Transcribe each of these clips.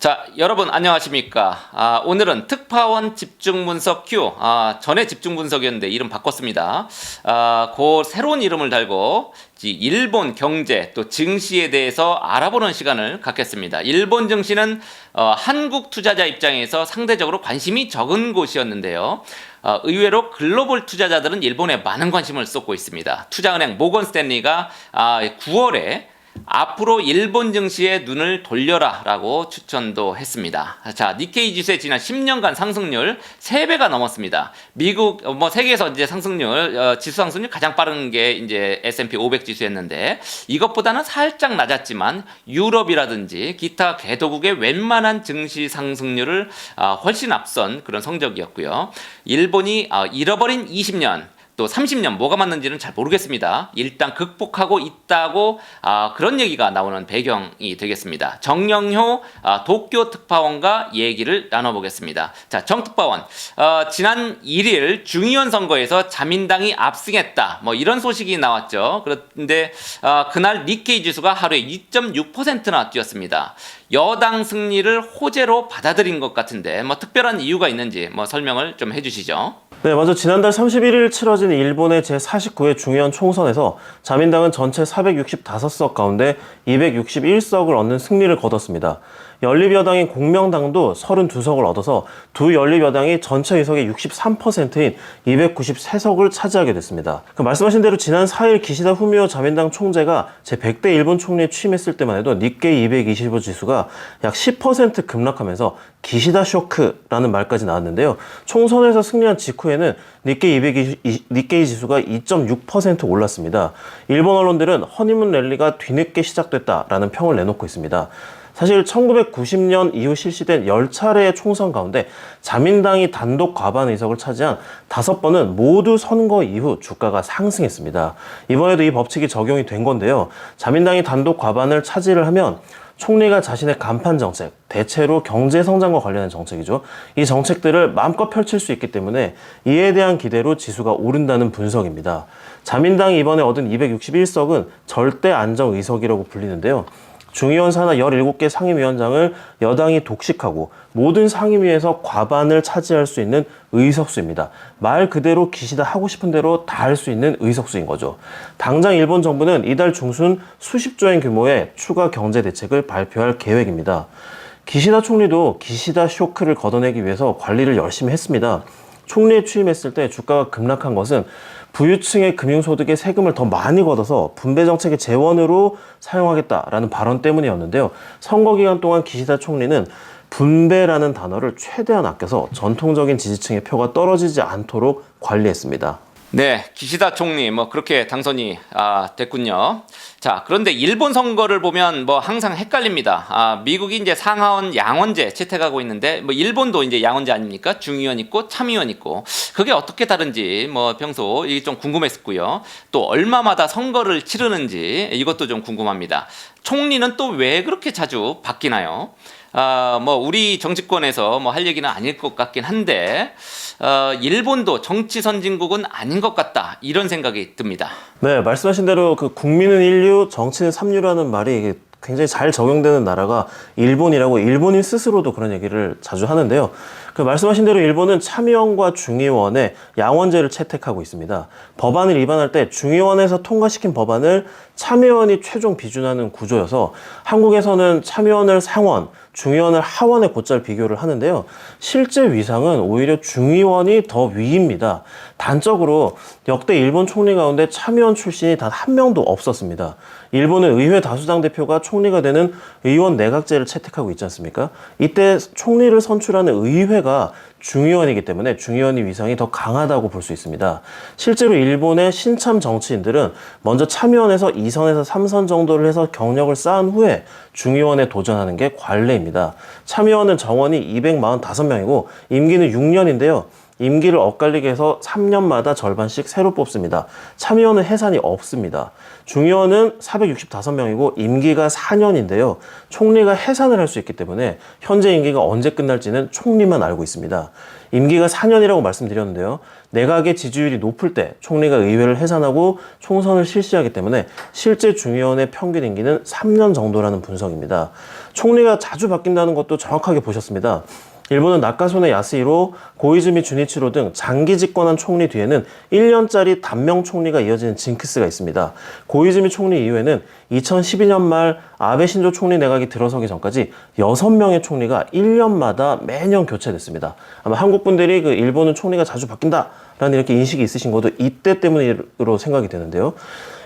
자, 여러분 안녕하십니까? 오늘은 특파원 집중분석 Q. 전에 집중분석이었는데 이름 바꿨습니다. 그 새로운 이름을 달고 일본 경제 또 증시에 대해서 알아보는 시간을 갖겠습니다. 일본 증시는 한국 투자자 입장에서 상대적으로 관심이 적은 곳이었는데요. 의외로 글로벌 투자자들은 일본에 많은 관심을 쏟고 있습니다. 투자은행 모건 스탠리가 9월에 앞으로 일본 증시에 눈을 돌려라 라고 추천도 했습니다. 자, 니케이 지수의 지난 10년간 상승률 3배가 넘었습니다. 미국, 세계에서 이제 상승률, 지수 상승률 가장 빠른 게 이제 S&P 500 지수였는데 이것보다는 살짝 낮았지만 유럽이라든지 기타 개도국의 웬만한 증시 상승률을 훨씬 앞선 그런 성적이었고요. 일본이 잃어버린 20년, 또 30년 뭐가 맞는지는 잘 모르겠습니다. 일단 극복하고 있다고 그런 얘기가 나오는 배경이 되겠습니다. 정영효 도쿄 특파원과 얘기를 나눠보겠습니다. 자, 정 특파원, 지난 1일 중의원 선거에서 자민당이 압승했다, 이런 소식이 나왔죠. 그런데 그날 니케이 지수가 하루에 2.6%나 뛰었습니다. 여당 승리를 호재로 받아들인 것 같은데 특별한 이유가 있는지 설명을 좀 해주시죠. 네, 먼저 지난달 31일 치러진 일본의 제49회 중의원 총선에서 자민당은 전체 465석 가운데 261석을 얻는 승리를 거뒀습니다. 연립여당인 공명당도 32석을 얻어서 두 연립여당이 전체 의석의 63%인 293석을 차지하게 됐습니다. 말씀하신 대로 지난 4일 기시다 후미오 자민당 총재가 제100대 일본 총리에 취임했을 때만 해도 니케이 225 지수가 약 10% 급락하면서 기시다 쇼크라는 말까지 나왔는데요. 총선에서 승리한 직후에는 니케이 지수가 2.6% 올랐습니다. 일본 언론들은 허니문 랠리가 뒤늦게 시작됐다라는 평을 내놓고 있습니다. 사실 1990년 이후 실시된 10차례의 총선 가운데 자민당이 단독 과반 의석을 차지한 5번은 모두 선거 이후 주가가 상승했습니다. 이번에도 이 법칙이 적용이 된 건데요. 자민당이 단독 과반을 차지를 하면 총리가 자신의 간판 정책, 대체로 경제 성장과 관련된 정책이죠. 이 정책들을 마음껏 펼칠 수 있기 때문에 이에 대한 기대로 지수가 오른다는 분석입니다. 자민당이 이번에 얻은 261석은 절대 안정 의석이라고 불리는데요. 중의원 산하 17개 상임위원장을 여당이 독식하고 모든 상임위에서 과반을 차지할 수 있는 의석수입니다. 말 그대로 기시다 하고 싶은 대로 다 할 수 있는 의석수인 거죠. 당장 일본 정부는 이달 중순 수십조엔 규모의 추가 경제 대책을 발표할 계획입니다. 기시다 총리도 기시다 쇼크를 걷어내기 위해서 관리를 열심히 했습니다. 총리에 취임했을 때 주가가 급락한 것은 부유층의 금융소득에 세금을 더 많이 걷어서 분배정책의 재원으로 사용하겠다라는 발언 때문이었는데요. 선거 기간 동안 기시다 총리는 분배라는 단어를 최대한 아껴서 전통적인 지지층의 표가 떨어지지 않도록 관리했습니다. 네, 기시다 총리 그렇게 당선이 됐군요. 자, 그런데 일본 선거를 보면 항상 헷갈립니다. 미국이 이제 상하원 양원제 채택하고 있는데 일본도 이제 양원제 아닙니까? 중의원 있고 참의원 있고 그게 어떻게 다른지 평소 이게 좀 궁금했고요. 또 얼마마다 선거를 치르는지 이것도 좀 궁금합니다. 총리는 또 왜 그렇게 자주 바뀌나요? 우리 정치권에서 할 얘기는 아닐 것 같긴 한데 일본도 정치 선진국은 아닌 것 같다, 이런 생각이 듭니다. 네, 말씀하신 대로 국민은 인류, 정치는 삼류라는 말이 굉장히 잘 적용되는 나라가 일본이라고 일본인 스스로도 그런 얘기를 자주 하는데요. 말씀하신 대로 일본은 참의원과 중의원의 양원제를 채택하고 있습니다. 법안을 위반할 때 중의원에서 통과시킨 법안을 참의원이 최종 비준하는 구조여서 한국에서는 참의원을 상원, 중의원을 하원에 곧잘 비교를 하는데요. 실제 위상은 오히려 중의원이 더 위입니다. 단적으로 역대 일본 총리 가운데 참의원 출신이 단 한 명도 없었습니다. 일본은 의회 다수당 대표가 총리가 되는 의원 내각제를 채택하고 있지 않습니까? 이때 총리를 선출하는 의회가 중의원이기 때문에 중의원의 위상이 더 강하다고 볼 수 있습니다. 실제로 일본의 신참 정치인들은 먼저 참의원에서 2선에서 3선 정도를 해서 경력을 쌓은 후에 중의원에 도전하는 게 관례입니다. 참의원은 정원이 245명이고 임기는 6년인데요. 임기를 엇갈리게 해서 3년마다 절반씩 새로 뽑습니다. 참의원은 해산이 없습니다. 중의원은 465명이고 임기가 4년인데요. 총리가 해산을 할 수 있기 때문에 현재 임기가 언제 끝날지는 총리만 알고 있습니다. 임기가 4년이라고 말씀드렸는데요. 내각의 지지율이 높을 때 총리가 의회를 해산하고 총선을 실시하기 때문에 실제 중의원의 평균 임기는 3년 정도라는 분석입니다. 총리가 자주 바뀐다는 것도 정확하게 보셨습니다. 일본은 나카소네 야스히로, 고이즈미 주니치로 등 장기 집권한 총리 뒤에는 1년짜리 단명 총리가 이어지는 징크스가 있습니다. 고이즈미 총리 이후에는 2012년 말 아베 신조 총리 내각이 들어서기 전까지 6명의 총리가 1년마다 매년 교체됐습니다. 아마 한국 분들이 일본은 총리가 자주 바뀐다라는 이렇게 인식이 있으신 것도 이때 때문으로 생각이 되는데요.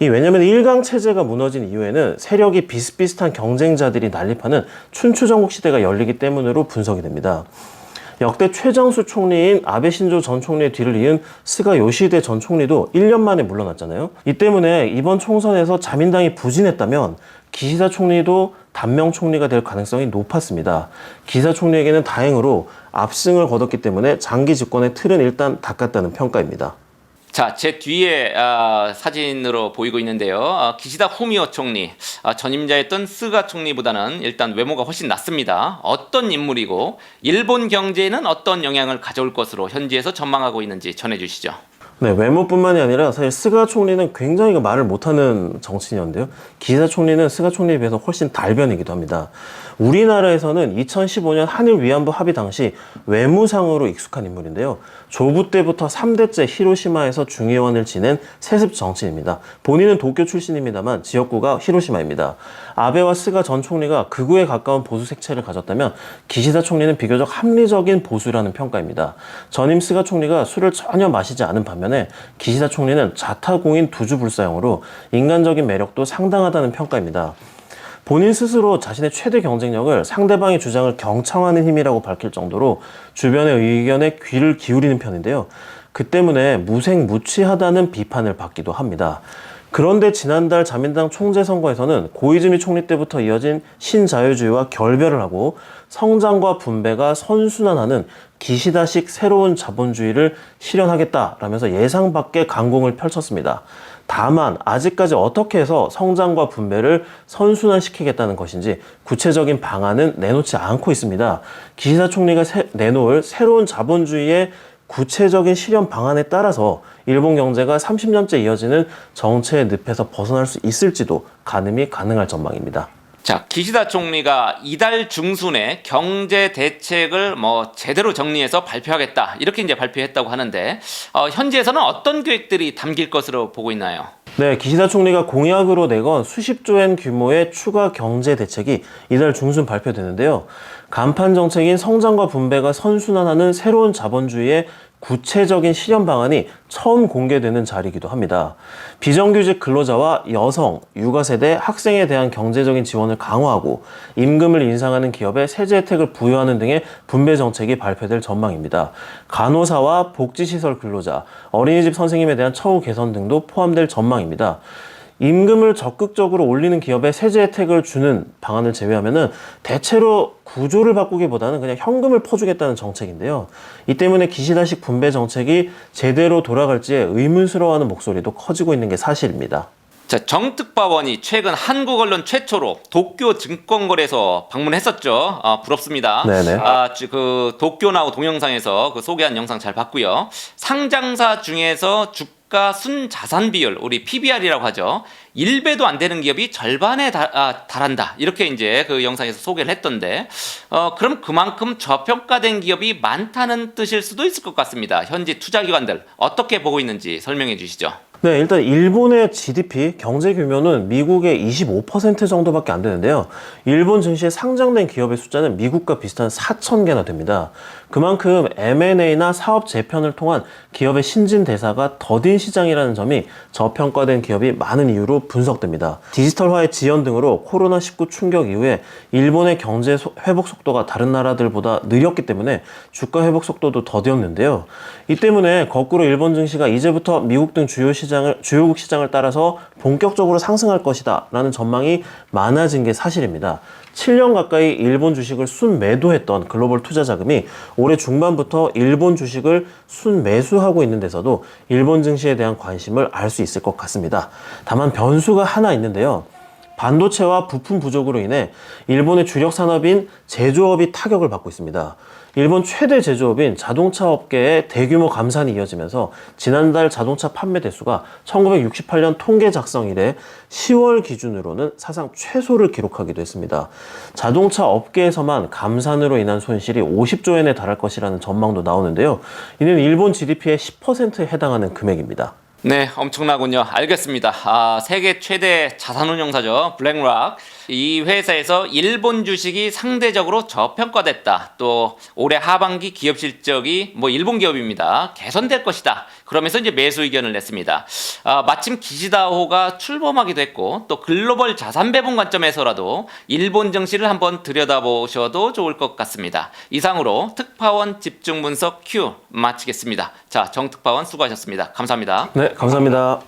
왜냐하면 일강 체제가 무너진 이후에는 세력이 비슷비슷한 경쟁자들이 난립하는 춘추전국 시대가 열리기 때문으로 분석이 됩니다. 역대 최장수 총리인 아베 신조 전 총리의 뒤를 이은 스가 요시히데 전 총리도 1년 만에 물러났잖아요. 이 때문에 이번 총선에서 자민당이 부진했다면 기시다 총리도 단명 총리가 될 가능성이 높았습니다. 기시다 총리에게는 다행으로 압승을 거뒀기 때문에 장기 집권의 틀은 일단 닦았다는 평가입니다. 자, 제 뒤에 사진으로 보이고 있는데요. 기시다 후미오 총리, 전임자였던 스가 총리보다는 일단 외모가 훨씬 낫습니다. 어떤 인물이고 일본 경제에는 어떤 영향을 가져올 것으로 현지에서 전망하고 있는지 전해주시죠. 네, 외모뿐만이 아니라 사실 스가 총리는 굉장히 말을 못하는 정치인이었는데요. 기시다 총리는 스가 총리에 비해서 훨씬 달변이기도 합니다. 우리나라에서는 2015년 한일 위안부 합의 당시 외무상으로 익숙한 인물인데요. 조부 때부터 3대째 히로시마에서 중의원을 지낸 세습 정치인입니다. 본인은 도쿄 출신입니다만 지역구가 히로시마입니다. 아베와 스가 전 총리가 극우에 가까운 보수 색채를 가졌다면 기시다 총리는 비교적 합리적인 보수라는 평가입니다. 전임 스가 총리가 술을 전혀 마시지 않은 반면에 기시다 총리는 자타공인 두주불사형으로 인간적인 매력도 상당하다는 평가입니다. 본인 스스로 자신의 최대 경쟁력을 상대방의 주장을 경청하는 힘이라고 밝힐 정도로 주변의 의견에 귀를 기울이는 편인데요. 그 때문에 무색무취하다는 비판을 받기도 합니다. 그런데 지난달 자민당 총재 선거에서는 고이즈미 총리 때부터 이어진 신자유주의와 결별을 하고 성장과 분배가 선순환하는 기시다식 새로운 자본주의를 실현하겠다라면서 예상 밖의 강공을 펼쳤습니다. 다만 아직까지 어떻게 해서 성장과 분배를 선순환시키겠다는 것인지 구체적인 방안은 내놓지 않고 있습니다. 기시다 총리가 내놓을 새로운 자본주의의 구체적인 실현 방안에 따라서 일본 경제가 30년째 이어지는 정체의 늪에서 벗어날 수 있을지도 가늠이 가능할 전망입니다. 자, 기시다 총리가 이달 중순에 경제 대책을 제대로 정리해서 발표하겠다 이렇게 이제 발표했다고 하는데 현지에서는 어떤 계획들이 담길 것으로 보고 있나요? 네, 기시다 총리가 공약으로 내건 수십조엔 규모의 추가 경제 대책이 이달 중순 발표되는데요. 간판 정책인 성장과 분배가 선순환하는 새로운 자본주의의 구체적인 실현 방안이 처음 공개되는 자리이기도 합니다. 비정규직 근로자와 여성, 육아세대, 학생에 대한 경제적인 지원을 강화하고 임금을 인상하는 기업에 세제 혜택을 부여하는 등의 분배 정책이 발표될 전망입니다. 간호사와 복지시설 근로자, 어린이집 선생님에 대한 처우 개선 등도 포함될 전망입니다. 임금을 적극적으로 올리는 기업에 세제 혜택을 주는 방안을 제외하면은 대체로 구조를 바꾸기보다는 그냥 현금을 퍼주겠다는 정책인데요. 이 때문에 기시다식 분배 정책이 제대로 돌아갈지에 의문스러워하는 목소리도 커지고 있는 게 사실입니다. 자, 정특파원이 최근 한국 언론 최초로 도쿄 증권거래소 방문했었죠. 부럽습니다. 네네. 그 도쿄나우 동영상에서 소개한 영상 잘 봤고요. 상장사 중에서 주가 순자산 비율, 우리 PBR이라고 하죠. 1배도 안 되는 기업이 절반에 달한다. 이렇게 이제 그 영상에서 소개를 했던데, 그럼 그만큼 저평가된 기업이 많다는 뜻일 수도 있을 것 같습니다. 현지 투자기관들 어떻게 보고 있는지 설명해 주시죠. 네, 일단 일본의 GDP 경제 규모는 미국의 25% 정도밖에 안 되는데요. 일본 증시에 상장된 기업의 숫자는 미국과 비슷한 4,000개나 됩니다. 그만큼 M&A나 사업 재편을 통한 기업의 신진 대사가 더딘 시장이라는 점이 저평가된 기업이 많은 이유로 분석됩니다. 디지털화의 지연 등으로 코로나19 충격 이후에 일본의 경제 회복 속도가 다른 나라들보다 느렸기 때문에 주가 회복 속도도 더디었는데요. 이 때문에 거꾸로 일본 증시가 이제부터 미국 등 주요 시장 주요국 시장을 따라서 본격적으로 상승할 것이다 라는 전망이 많아진 게 사실입니다. 7년 가까이 일본 주식을 순매도했던 글로벌 투자 자금이 올해 중반부터 일본 주식을 순매수하고 있는 데서도 일본 증시에 대한 관심을 알 수 있을 것 같습니다. 다만 변수가 하나 있는데요. 반도체와 부품 부족으로 인해 일본의 주력 산업인 제조업이 타격을 받고 있습니다. 일본 최대 제조업인 자동차 업계의 대규모 감산이 이어지면서 지난달 자동차 판매 대수가 1968년 통계 작성 이래 10월 기준으로는 사상 최소를 기록하기도 했습니다. 자동차 업계에서만 감산으로 인한 손실이 50조 엔에 달할 것이라는 전망도 나오는데요. 이는 일본 GDP의 10%에 해당하는 금액입니다. 네, 엄청나군요. 알겠습니다. 세계 최대 자산운용사죠. 블랙락. 이 회사에서 일본 주식이 상대적으로 저평가됐다. 또 올해 하반기 기업 실적이 일본 기업입니다. 개선될 것이다. 그러면서 이제 매수 의견을 냈습니다. 마침 기시다호가 출범하기도 했고 또 글로벌 자산 배분 관점에서라도 일본 증시를 한번 들여다보셔도 좋을 것 같습니다. 이상으로 특파원 집중 분석 Q 마치겠습니다. 자, 정특파원 수고하셨습니다. 감사합니다. 네, 감사합니다.